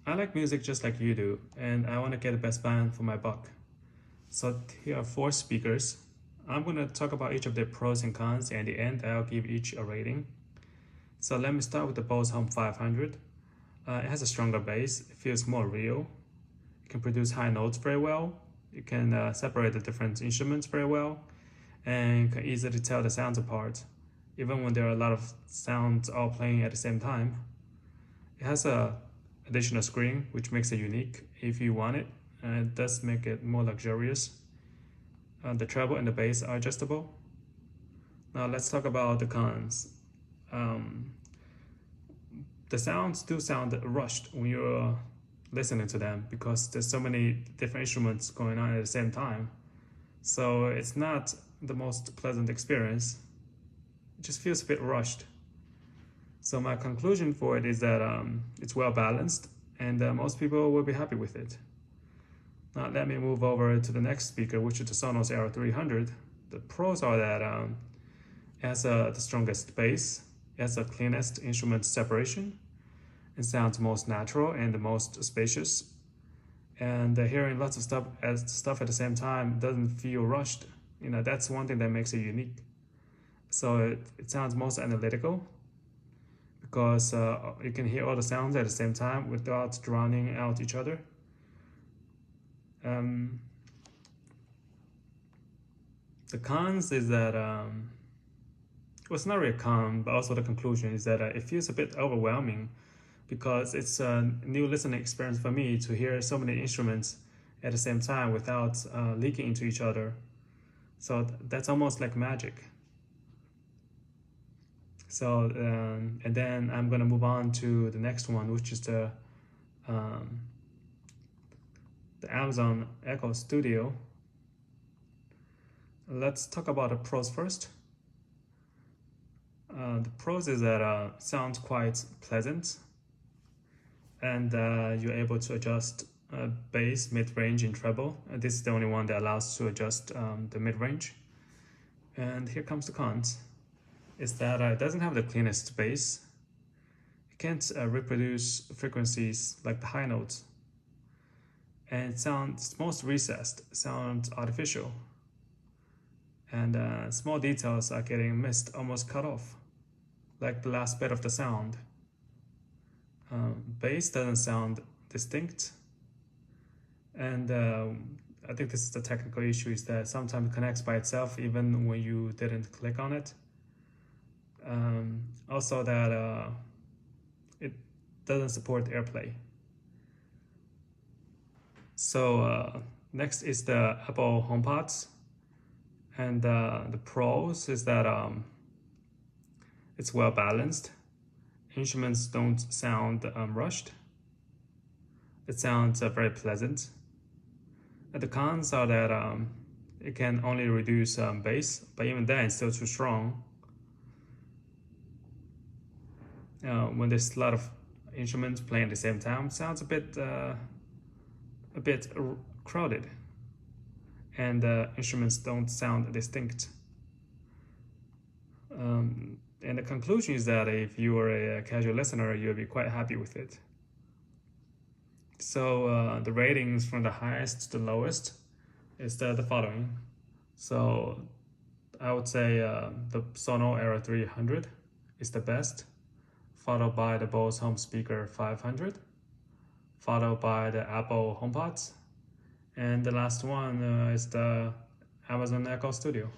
I like music just like you do, and I want to get the best bang for my buck. So here are four speakers. I'm going to talk about each of their pros and cons, and in the end, I'll give each a rating. So let me start with the Bose Home 500. It has a stronger bass, it feels more real. It can produce high notes very well. It can separate the different instruments very well, and you can easily tell the sounds apart, even when there are a lot of sounds all playing at the same time. It has a additional screen, which makes it unique if you want it, and it does make it more luxurious. The treble and the bass are adjustable. Now let's talk about the cons. Um, the sounds do sound rushed when you're listening to them because there's so many different instruments going on at the same time. So it's not the most pleasant experience. It just feels a bit rushed. So my conclusion for it is that it's well balanced, and most people will be happy with it. Now let me move over to the next speaker, which is the Sonos Era 300. The pros are that it has the strongest bass, it has the cleanest instrument separation, it sounds most natural and the most spacious, and hearing lots of stuff at the same time doesn't feel rushed. That's one thing that makes it unique. So it sounds most analytical because you can hear all the sounds at the same time without drowning out each other. The cons is that, well, it's not really a con, but also the conclusion is that it feels a bit overwhelming because it's a new listening experience for me to hear so many instruments at the same time without leaking into each other. So that's almost like magic. So, and then I'm gonna move on to the next one, which is the Amazon Echo Studio. Let's talk about the pros first. The pros is that sounds quite pleasant, and you're able to adjust bass, mid-range, and treble. This is the only one that allows to adjust the mid-range. And here comes the cons. Is that it doesn't have the cleanest bass. It can't reproduce frequencies like the high notes. And it sounds most recessed, sounds artificial. And small details are getting missed, almost cut off, like the last bit of the sound. Bass doesn't sound distinct. And I think this is the technical issue, is that sometimes it connects by itself even when you didn't click on it. Also that it doesn't support AirPlay. So next is the Apple Homepods, and the pros is that it's well balanced. Instruments don't sound rushed. It sounds very pleasant. And the cons are that it can only reduce bass, but even then it's still too strong. When there's a lot of instruments playing at the same time, it sounds a bit crowded, and instruments don't sound distinct. And the conclusion is that if you are a casual listener, you'll be quite happy with it. So the ratings from the highest to the lowest is the following. So I would say the Sonos Era 300 is the best, followed by the Bose Home Speaker 500, followed by the Apple HomePods, and the last one is the Amazon Echo Studio.